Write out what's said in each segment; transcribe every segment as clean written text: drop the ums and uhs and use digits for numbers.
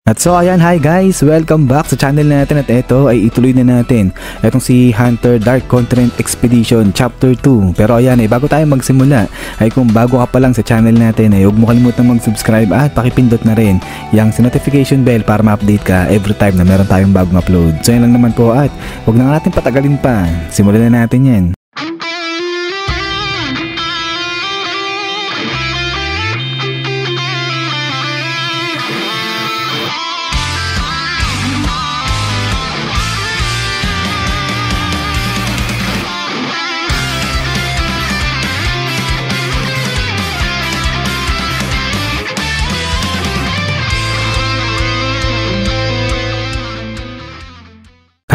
At so ayan, hi guys! Welcome back sa channel natin at ito ay ituloy na natin itong si Hunter Dark Continent Expedition Chapter 2. Pero ayan bago tayo magsimula ay kung bago ka pa lang sa channel natin ay huwag mo kalimutang mag-subscribe at pakipindot na rin yung notification bell para ma-update ka every time na meron tayong bagong upload. So yan lang naman po at huwag na natin patagalin pa. Simulan na natin yan.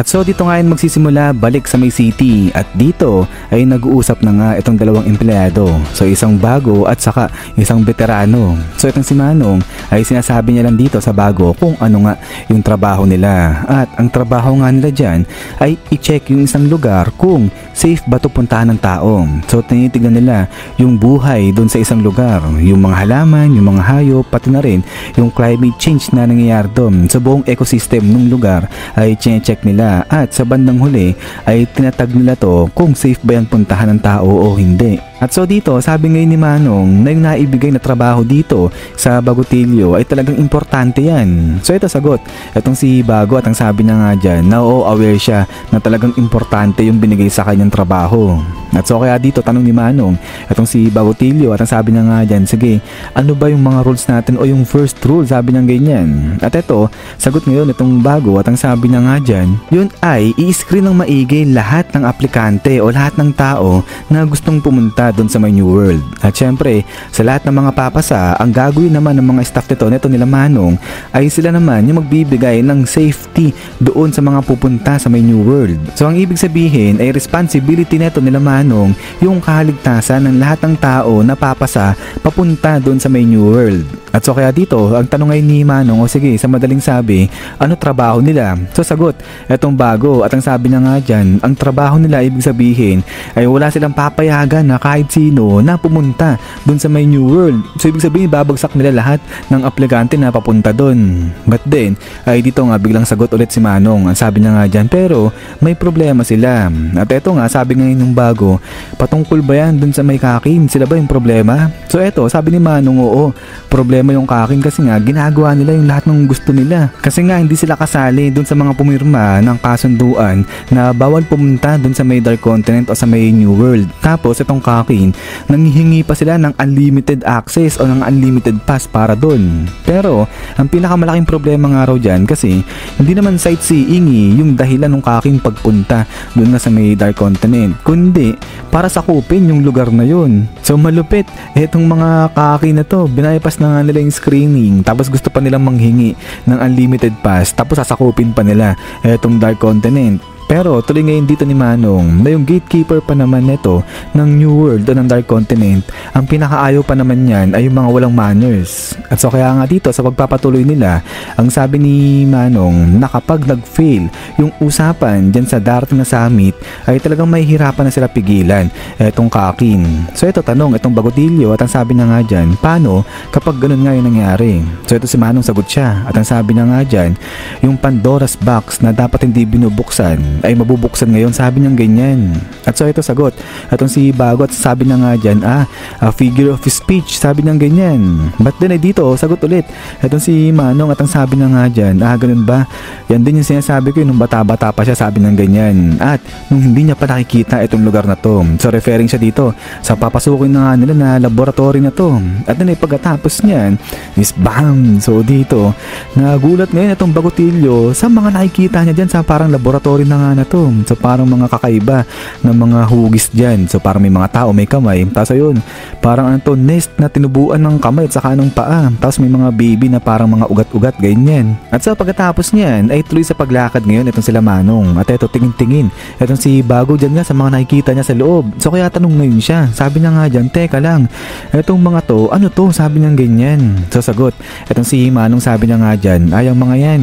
At so dito nga yung magsisimula balik sa May City at dito ay nag-uusap na nga itong dalawang empleyado. So isang bago at saka isang veterano. So itong si Manong ay sinasabi niya lang dito sa bago kung ano nga yung trabaho nila. At ang trabaho nga nila dyan ay i-check yung isang lugar kung safe ba ito puntahan ng tao. So tinitignan nila yung buhay doon sa isang lugar. Yung mga halaman, yung mga hayop, pati na rin yung climate change na nangyayari doon. Sa buong ecosystem ng lugar ay check nila. At sa bandang huli ay tinatag nila to kung safe ba yan puntahan ng tao o hindi. At so dito sabi ngayon ni Manong na yung naibigay na trabaho dito sa Bagotilyo ay talagang importante yan. So ito sagot, itong si Bago at ang sabi niya nga dyan na aware siya na talagang importante yung binigay sa kanyang trabaho. At so kaya dito tanong ni Manong itong si Bagotilyo at ang sabi niya nga dyan, sige ano ba yung mga rules natin o yung first rule, sabi niya ganyan. At ito sagot ngayon itong Bago at ang sabi niya nga dyan, yun ay i-screen ng maigi lahat ng aplikante o lahat ng tao na gustong pumunta doon sa may New World. At syempre, sa lahat ng mga papasa, ang gagawin naman ng mga staff nito nila Manong ay sila naman yung magbibigay ng safety doon sa mga pupunta sa may New World. So ang ibig sabihin ay responsibility nito nila Manong yung kahaligtasan ng lahat ng tao na papasa papunta doon sa may New World. At so kaya dito, ang tanong ay ni Manong, o sige, sa madaling sabi, ano trabaho nila? So sagot, etong Bago at ang sabi niya nga dyan, ang trabaho nila ibig sabihin ay wala silang papayagan na kahit sino na pumunta dun sa may New World. So ibig sabihin babagsak nila lahat ng aplikante na papunta dun. But then ay dito nga biglang sagot ulit si Manong. Ang sabi niya nga dyan, pero may problema sila. At eto nga sabi ngayon ng Bago, patungkol ba yan dun sa may Kakin? Sila ba yung problema? So eto sabi ni Manong, oo, problema yung Kakin kasi nga ginagawa nila yung lahat ng gusto nila. Kasi nga hindi sila kasali dun sa mga pumirma ng kasunduan na bawal pumunta dun sa may Dark Continent o sa may New World. Tapos itong Kakin, nanghihingi pa sila ng unlimited access o ng unlimited pass para dun. Pero ang pinakamalaking problema nga raw dyan kasi hindi naman sightseeing yung dahilan ng Kakin pagpunta dun na sa may Dark Continent, kundi para sakupin yung lugar na yun. So malupit, etong mga Kakin na to, binaypas na nga nila yung screening tapos gusto pa nilang manghingi ng unlimited pass tapos sasakupin pa nila etong Dark Continent. Pero tuloy ngayon dito ni Manong na yung gatekeeper pa naman nito ng New World o ng Dark Continent, ang pinakaayaw pa naman yan ay yung mga walang manners. At so kaya nga dito sa pagpapatuloy nila, ang sabi ni Manong na kapag nag-fail yung usapan dyan sa darating na summit ay talagang may hirapan na sila pigilan etong Kakin. So ito tanong itong Bagotilyo at ang sabi niya nga dyan, paano kapag ganun nga yung nangyari? So ito si Manong sagot siya at ang sabi niya nga dyan, yung Pandora's box na dapat hindi binubuksan ay mabubuksan ngayon, sabi niya ganyan. At so ito sagot atong si Bago at sabi niya nga dyan, a figure of speech, sabi niya ganyan. But then ay dito sagot ulit atong si Manong at ang sabi niya nga dyan, ganun ba? Yan din yung sinasabi ko nung bata-bata pa siya, sabi niya ganyan. At nung hindi niya pa nakikita itong lugar na to, so referring siya dito sa papasukin na nga nila na laboratory na to. At then ay pagkatapos niyan is bam! So dito nagulat ngayon itong Bagotilyo sa mga nakikita niya dyan sa parang laboratory na nga na to. So parang mga kakaiba ng mga hugis dyan. So parang may mga tao may kamay. Tapos ayun, parang ano to, nest na tinubuan ng kamay at saka ng paa. Tapos may mga baby na parang mga ugat-ugat ganyan. At so pagkatapos niyan ay tuloy sa paglakad ngayon itong sila Manong. At eto tingin-tingin itong si Bago dyan nga sa mga nakikita niya sa loob. So kaya tanong ngayon siya, sabi niya nga dyan, teka lang, etong mga to, ano to? Sabi niya ganyan. So sagot itong si Manong, sabi niya nga dyan, ay ang mga yan,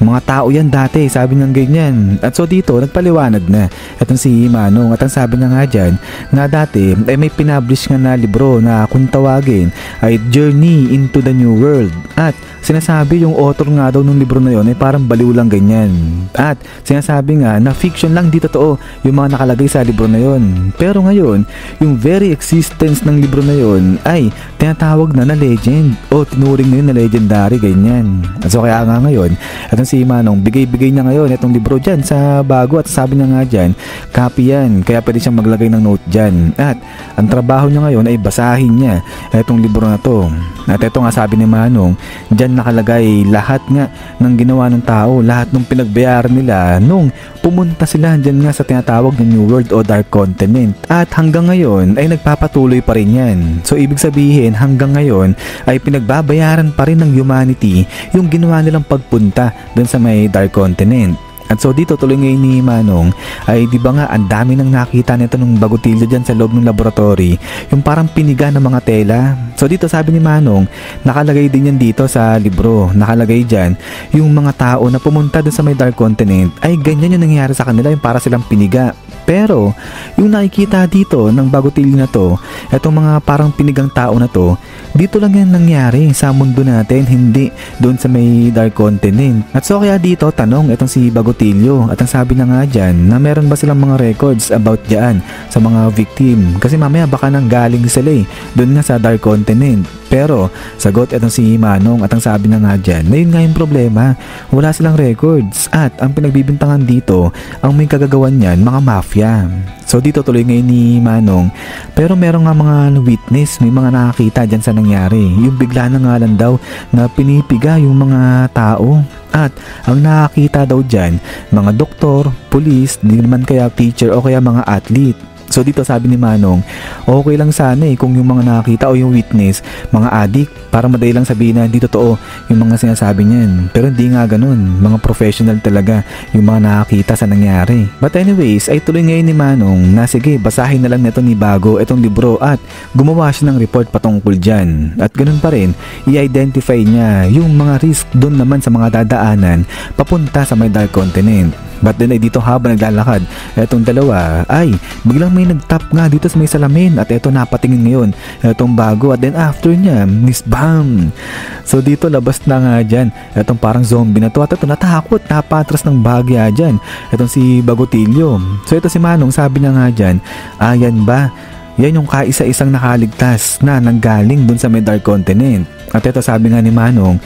mga tao yan dati, sabi niya ganyan. At so dito nagpaliwanag na itong si Manong at ang sabi niya nga dyan na dati ay may pinablish nga na libro na kung tawagin ay Journey into the New World. At sinasabi yung author nga daw ng libro na yon ay parang baliw lang ganyan. At sinasabi nga na fiction lang, di totoo yung mga nakalagay sa libro na yon. Pero ngayon, yung very existence ng libro na yon ay tinatawag na legend o tinuring na yun na legendary ganyan. At so kaya nga ngayon, itong si Manong, bigay-bigay niya ngayon itong libro dyan sa bago at sabi niya nga dyan, copy yan, kaya pwede siyang maglagay ng note dyan. At ang trabaho niya ngayon ay basahin niya itong libro na to. At ito nga sabi ni Manong, dyan nakalagay lahat nga ng ginawa ng tao, lahat ng pinagbayaran nila nung pumunta sila dyan nga sa tinatawag na New World o Dark Continent. At hanggang ngayon ay nagpapatuloy pa rin yan. So ibig sabihin hanggang ngayon ay pinagbabayaran pa rin ng humanity yung ginawa nilang pagpunta dun sa may Dark Continent. At so dito tuloy ngayon ni Manong ay di ba nga ang dami nang nakita nito nung bagutilyo dyan sa loob ng laboratory, yung parang piniga ng mga tela. So dito sabi ni Manong, nakalagay din yan dito sa libro, nakalagay dyan yung mga tao na pumunta dun sa may Dark Continent ay ganyan yung nangyayari sa kanila, yung para silang piniga. Pero yung nakikita dito ng bagutilyo na to, etong mga parang pinigang tao na to, dito lang yan nangyari sa mundo natin, hindi doon sa may Dark Continent. At so kaya dito tanong itong si Bagutilyo, at ang sabi na nga dyan na meron ba silang mga records about dyan sa mga victim, kasi mamaya baka nang galing sila doon nga sa Dark Continent. Pero sagot itong si Manong, at ang sabi na nga dyan na yun nga yung problema, wala silang records at ang pinagbibintangan dito, ang may kagagawan yan mga mafia. So dito tuloy ngayon ni Manong, pero meron nga mga witness, may mga nakakita dyan sa nangyari, yung bigla na nga lang daw na pinipiga yung mga tao. At ang nakakita daw dyan, mga doktor, pulis, di naman kaya teacher o kaya mga athlete. So dito sabi ni Manong, okay lang sana kung yung mga nakakita o yung witness, mga addict, para madali lang sabihin na hindi totoo yung mga sinasabi niyan. Pero hindi nga ganun, mga professional talaga yung mga nakakita sa nangyari. But anyways, ay tuloy ngayon ni Manong na sige, basahin na lang nito ni Bago itong libro at gumawa siya ng report patungkol dyan. At ganun pa rin, i-identify niya yung mga risk doon naman sa mga dadaanan papunta sa may Dark Continent. But then ay dito habang naglalakad, etong dalawa ay biglang may nagtap nga dito sa may salamin, at eto napatingin ngayon etong Bago, at then after niya Miss Bam. So dito labas na nga dyan etong parang zombie na to, at ito natakot, napatras ng bagya dyan etong si Bagutilyo. So ito si Manong, sabi niya nga dyan, ayan ba, yan yung kaisa-isang nakaligtas na nanggaling dun sa may Dark Continent. At ito sabi nga ni Manong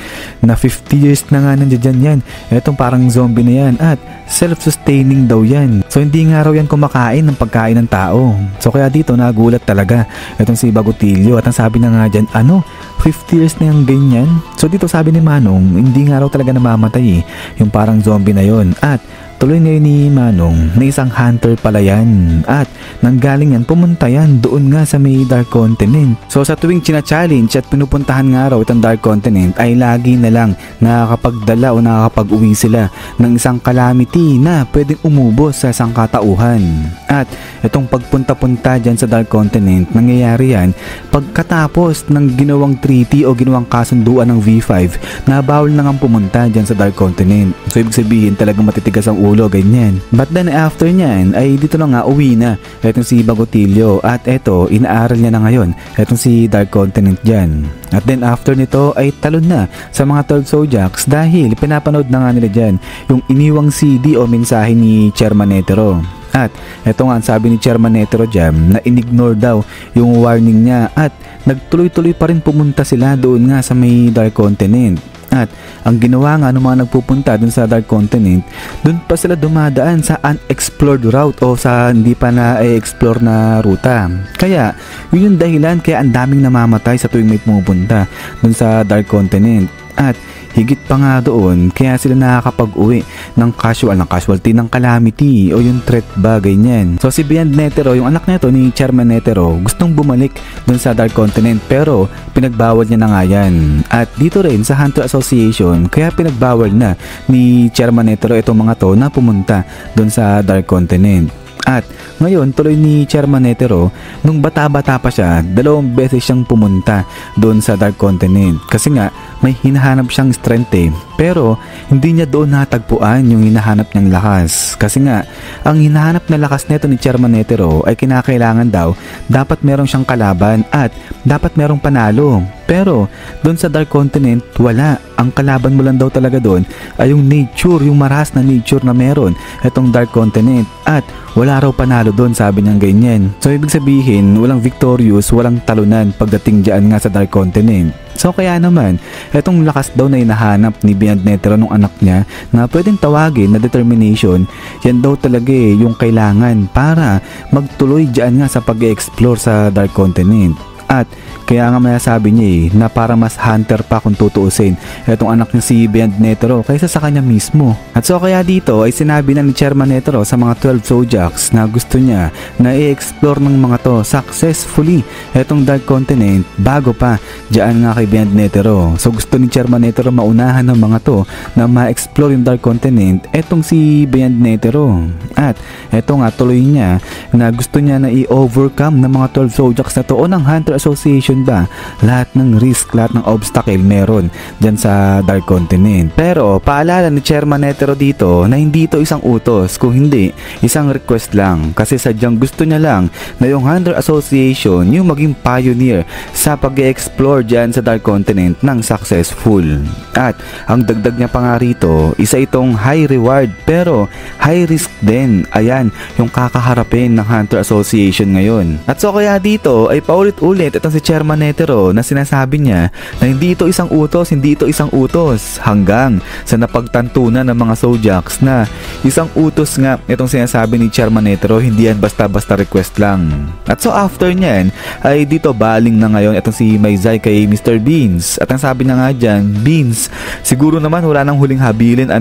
na 50 years na nga nandiyan yan, etong parang zombie na yan, at self-sustaining daw yan. So hindi nga raw yan kumakain ng pagkain ng tao. So kaya dito nagulat talaga etong si Bagutilyo, at ang sabi na nga dyan, 50 years na yung ganyan. So dito sabi ni Manong, hindi nga raw talaga namamatay yung parang zombie na yon. At tuloy ngayon ni Manong na isang hunter pala yan, at nanggaling yan, pumunta yan doon nga sa may Dark Continent. So sa tuwing china-challenge at pinupuntahan nga raw itong Dark Continent ay lagi na lang nakakapagdala o nakakapag-uwi sila ng isang calamity na pwedeng umubos sa isang katauhan. At itong pagpunta-punta dyan sa Dark Continent, nangyayari yan pagkatapos ng ginawang treaty o ginawang kasunduan ng V5 na bawal na nga pumunta dyan sa Dark Continent. So ibig sabihin talagang matitigas ang ulo, ganyan. But then after nyan ay dito na nga uwi na etong si Bagutilyo, at eto inaaral niya na ngayon etong si Dark Continent dyan. At then after nito ay talon na sa mga 12 Zodiacs dahil pinapanood na nga nila dyan yung iniwang CD o mensahe ni Chairman Netero. At eto nga ang sabi ni Chairman Netero dyan na in-ignore daw yung warning niya, at nagtuloy-tuloy pa rin pumunta sila doon nga sa may Dark Continent. At ang ginawa nga ng mga nagpupunta dun sa Dark Continent, dun pa sila dumadaan sa unexplored route o sa hindi pa na-explore na ruta. Kaya yun yung dahilan kaya ang daming namamatay sa tuwing may pumupunta dun sa Dark Continent. At higit pa nga doon, kaya sila nakakapag-uwi ng casualty, ng calamity o yung threat ba, ganyan. So si Beyond Netero, yung anak nito ni Chairman Netero, gustong bumalik dun sa Dark Continent pero pinagbawal niya na nga yan. At dito rin sa Hunter Association, kaya pinagbawal na ni Chairman Netero itong mga to na pumunta dun sa Dark Continent. At ngayon tuloy ni Chairman Netero, nung bata-bata pa siya, 2 beses siyang pumunta doon sa Dark Continent kasi nga may hinahanap siyang strength Pero hindi niya doon natagpuan yung hinahanap niyang lakas. Kasi nga, ang hinahanap na lakas neto ni Chairman Netero ay kinakailangan daw dapat merong siyang kalaban at dapat merong panalo. Pero doon sa Dark Continent, wala. Ang kalaban mo lang daw talaga doon ay yung nature, yung maras na nature na meron itong Dark Continent. At wala raw panalo doon, sabi niyang ganyan. So ibig sabihin, walang victorious, walang talunan pagdating dyan nga sa Dark Continent. So kaya naman, etong lakas daw na hinahanap ni Beyond Netero nung anak niya na pwedeng tawagin na determination, yan daw talaga yung kailangan para magtuloy dyan nga sa pag-explore sa Dark Continent. At kaya nga masasabi niya na para mas hunter pa kung tutuusin itong anak niya si Beyond Netero kaysa sa kanya mismo. At so kaya dito ay sinabi na ni Chairman Netero sa mga 12 Zodiacs na gusto niya na i-explore ng mga to successfully itong Dark Continent bago pa dyan nga kay Beyond Netero. So gusto ni Chairman Netero maunahan ng mga to na ma-explore yung Dark Continent etong si Beyond Netero. At eto nga tuloy niya na gusto niya na i-overcome ng mga 12 Zodiacs na to o ng Hunter Association ba, lahat ng risk, lahat ng obstacle meron dyan sa Dark Continent. Pero paalala ni Chairman Netero dito na hindi ito isang utos, kung hindi isang request lang, kasi sadyang gusto niya lang na yung Hunter Association yung maging pioneer sa pag-explore dyan sa Dark Continent ng successful. At ang dagdag niya pa nga rito, isa itong high reward pero high risk din. Ayan yung kakaharapin ng Hunter Association ngayon. At so kaya dito ay paulit-ulit itong si Chairman Netero na sinasabi niya na hindi ito isang utos, hindi ito isang utos, hanggang sa napagtantunan ng mga Zodiacs na isang utos nga itong sinasabi ni Chairman Netero, hindi yan basta-basta request lang. At so after niyan ay dito baling na ngayon itong si Maizai kay Mr. Beans. At ang sabi niya nga dyan, Beans, siguro naman wala nang huling habilin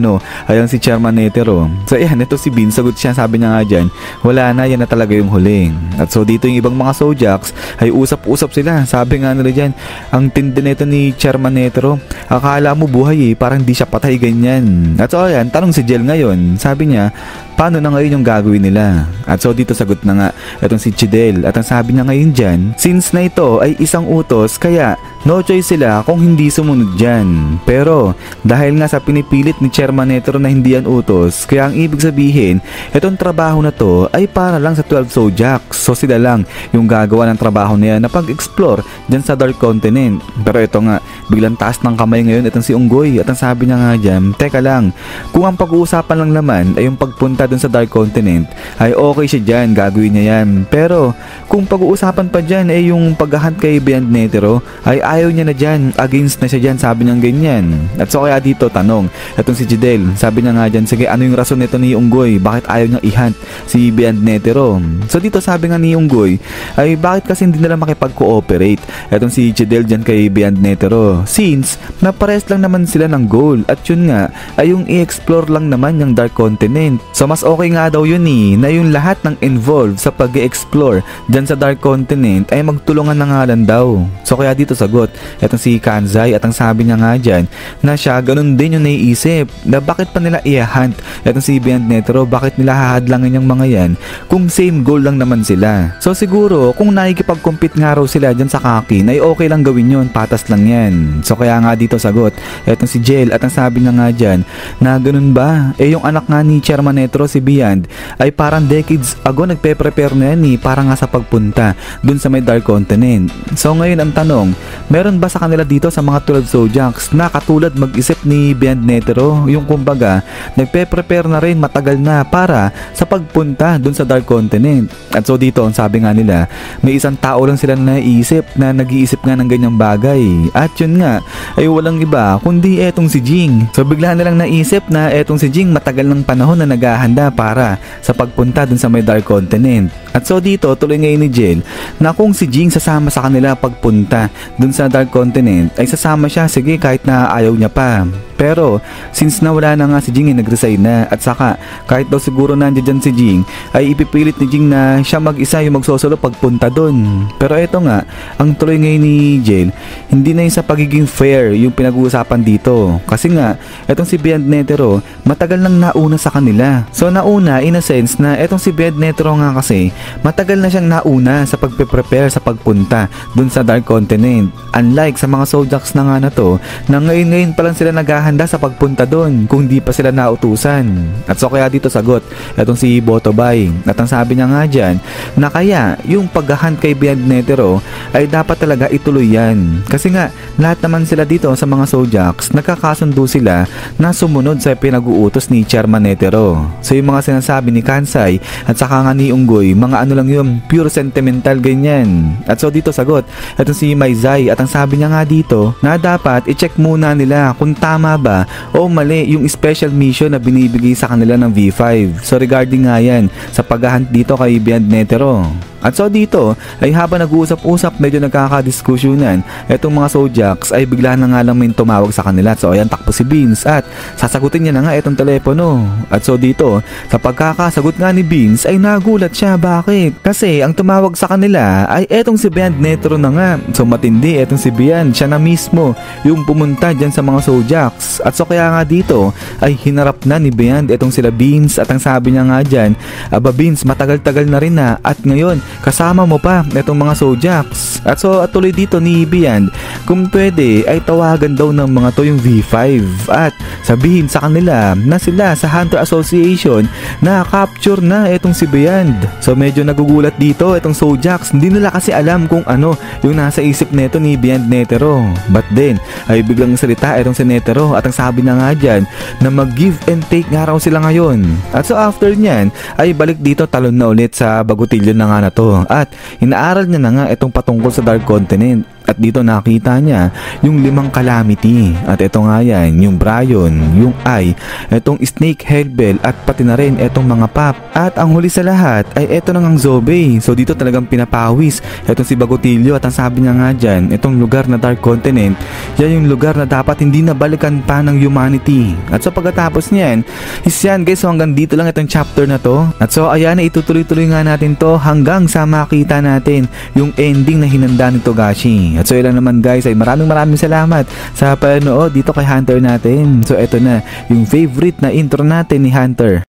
ayan si Chairman Netero. So ayan, ito si Beans, sagot siya, sabi niya nga dyan, wala na, yan na talaga yung huling. At so dito yung ibang mga Zodiacs ay usap sila. Sabi nga nila dyan, ang tindi nito ni Chairman Netero, akala mo buhay parang di siya patay ganyan. At so ayan, tanong si Jel ngayon, sabi niya, paano na ngayon yung gagawin nila? At so dito sagot na nga itong si Chidel. At ang sabi niya ngayon dyan, since na ito ay isang utos, kaya no choice sila kung hindi sumunod dyan. Pero dahil nga sa pinipilit ni Chairman Netero na hindi yan utos, kaya ang ibig sabihin, itong trabaho na to ay para lang sa 12 Zodiacs. So sila lang yung gagawa ng trabaho na yan na pag-explore dyan sa Dark Continent. Pero ito nga, biglang taas ng kamay ngayon itong si Unggoy. At ang sabi niya nga dyan, teka lang, kung ang pag-uusapan lang naman ay yung pagpunta dun sa Dark Continent, ay okay siya dyan, gagawin niya yan. Pero kung pag-uusapan pa dyan ay yung paghahunt kay Beyond Netero, ay ayaw niya na dyan, against na siya dyan, sabi niya ganyan. At so kaya dito tanong itong si Jidel, sabi niya nga dyan, sige, ano yung rason nito ni Unggoy, bakit ayaw niyang i-hunt si Beyond Netero? So dito sabi nga ni Unggoy ay bakit kasi hindi nila makipag-cooperate etong si Jidel dyan kay Beyond Netero, since napares lang naman sila ng goal, at yun nga ay yung i-explore lang naman yung Dark Continent. So mas okay nga daw yun na yung lahat ng involved sa pag-explore dyan sa Dark Continent ay magtulungan na nga lang daw. So kaya dito sagot etong si Kanzai. At ang sabi niya nga dyan na siya ganun din yung naiisip na bakit pa nila i-hunt etong si Beyond Netero, bakit nila hahadlangan yung mga yan kung same goal lang naman sila. So siguro kung nakikipag-compete nga raw sila dyan sa Kakin ay okay lang gawin yun, patas lang yan. So kaya nga dito sagot etong si Jel. At ang sabi niya nga dyan na ganun ba, yung anak nga ni Chairman Netero si Beyond ay parang decades ago nagpe-prepare na yan para nga sa pagpunta dun sa may Dark Continent. So ngayon ang tanong, meron ba sa kanila dito sa mga 12 Zodiacs na katulad mag-isip ni Beyond Netero, yung kumbaga nagpe-prepare na rin matagal na para sa pagpunta dun sa Dark Continent? At so dito ang sabi nga nila, may isang tao lang sila na naisip na nag-iisip nga ng ganyang bagay, at yun nga ay walang iba kundi etong si Jing. So bigla nilang naisip na etong si Jing matagal ng panahon na naghahanda para sa pagpunta dun sa may Dark Continent. At so dito tuloy ngayon ni Jel na kung si Jing sasama sa kanila pagpunta dun sa Dark Continent ay sasama siya, sige, kahit na ayaw niya pa. Pero since nawala na nga si Jing, nag-resign na, at saka kahit daw siguro nandiyan dyan si Jing ay ipipilit ni Jing na siya mag-isa yung magsosolo pagpunta dun. Pero eto nga, ang tuloy ngayon ni Jel, hindi na yung sa pagiging fair yung pinag-uusapan dito, kasi nga etong si Beyond Netero matagal nang nauna sa kanila. So nauna in a sense na etong si Beyond Netero nga kasi matagal na siyang nauna sa pagpe-prepare sa pagpunta dun sa Dark Continent, unlike sa mga Zodiacs na nga na to na ngayon pa lang sila naghahanap maghahanda sa pagpunta doon kung di pa sila nautusan. At so kaya dito sagot etong si Botobay. At ang sabi niya nga dyan na kaya yung paghahunt kay Beyond Netero ay dapat talaga ituloy yan. Kasi nga lahat naman sila dito sa mga Zodiacs nagkakasundo sila na sumunod sa pinag-uutos ni Chairman Netero. So yung mga sinasabi ni Kansai at saka nga ni Unggoy, mga ano lang yun, pure sentimental ganyan. At so dito sagot etong si Maizai at ang sabi niya nga dito na dapat i-check muna nila kung tama ba o mali yung special mission na binibigay sa kanila ng V5. So regarding nga yan sa paghahunt dito kay Beyond Netero. At so dito ay habang nag-uusap-usap medyo nagkakadiskusyonan etong mga Zodiacs ay bigla na nga lang may tumawag sa kanila. So ayan, takbo si Beans at sasagutin niya na nga etong telepono. At so dito sa pagkakasagot nga ni Beans ay nagulat siya. Bakit? Kasi ang tumawag sa kanila ay etong si Beyond Netero na nga. So matindi etong si Beyond, siya na mismo yung pumunta dyan sa mga Zodiacs. At so kaya nga dito ay hinarap na ni Beyond etong sila Beans at ang sabi niya nga dyan, aba Beans, matagal-tagal na rin na at ngayon kasama mo pa itong mga Zodiacs. At so at tuloy dito ni Beyond kung pwede ay tawagan daw ng mga to yung V5 at sabihin sa kanila na sila sa Hunter Association na capture na itong si Beyond. So medyo nagugulat dito itong Zodiacs, hindi nila kasi alam kung ano yung nasa isip neto ni Beyond Netero. But then ay biglang salita itong si Netero at ang sabi na nga dyan na mag-give and take nga raw sila ngayon. At so after nyan ay balik dito, talon na ulit sa bagutilyo na nga na to. At inaaral niya na nga itong patungkol sa Dark Continent. At dito nakita niya yung 5 calamity. At ito nga yan, yung Brion, yung Ai, itong Snake Hellbell at pati na rin itong mga Pop. At ang huli sa lahat ay ito na ngang Zobe. So dito talagang pinapawis itong si Bagotilyo at ang sabi niya nga dyan, itong lugar na Dark Continent, yan yung lugar na dapat hindi nabalikan pa ng humanity. At so pagkatapos niyan, is yan guys, so hanggang dito lang itong chapter na to. At so ayan, itutuloy-tuloy nga natin to hanggang sa makita natin yung ending na hinanda ni Togashi. At so ilan naman guys ay maraming salamat sa panood dito kay Hunter natin. So eto na yung favorite na intro natin ni Hunter.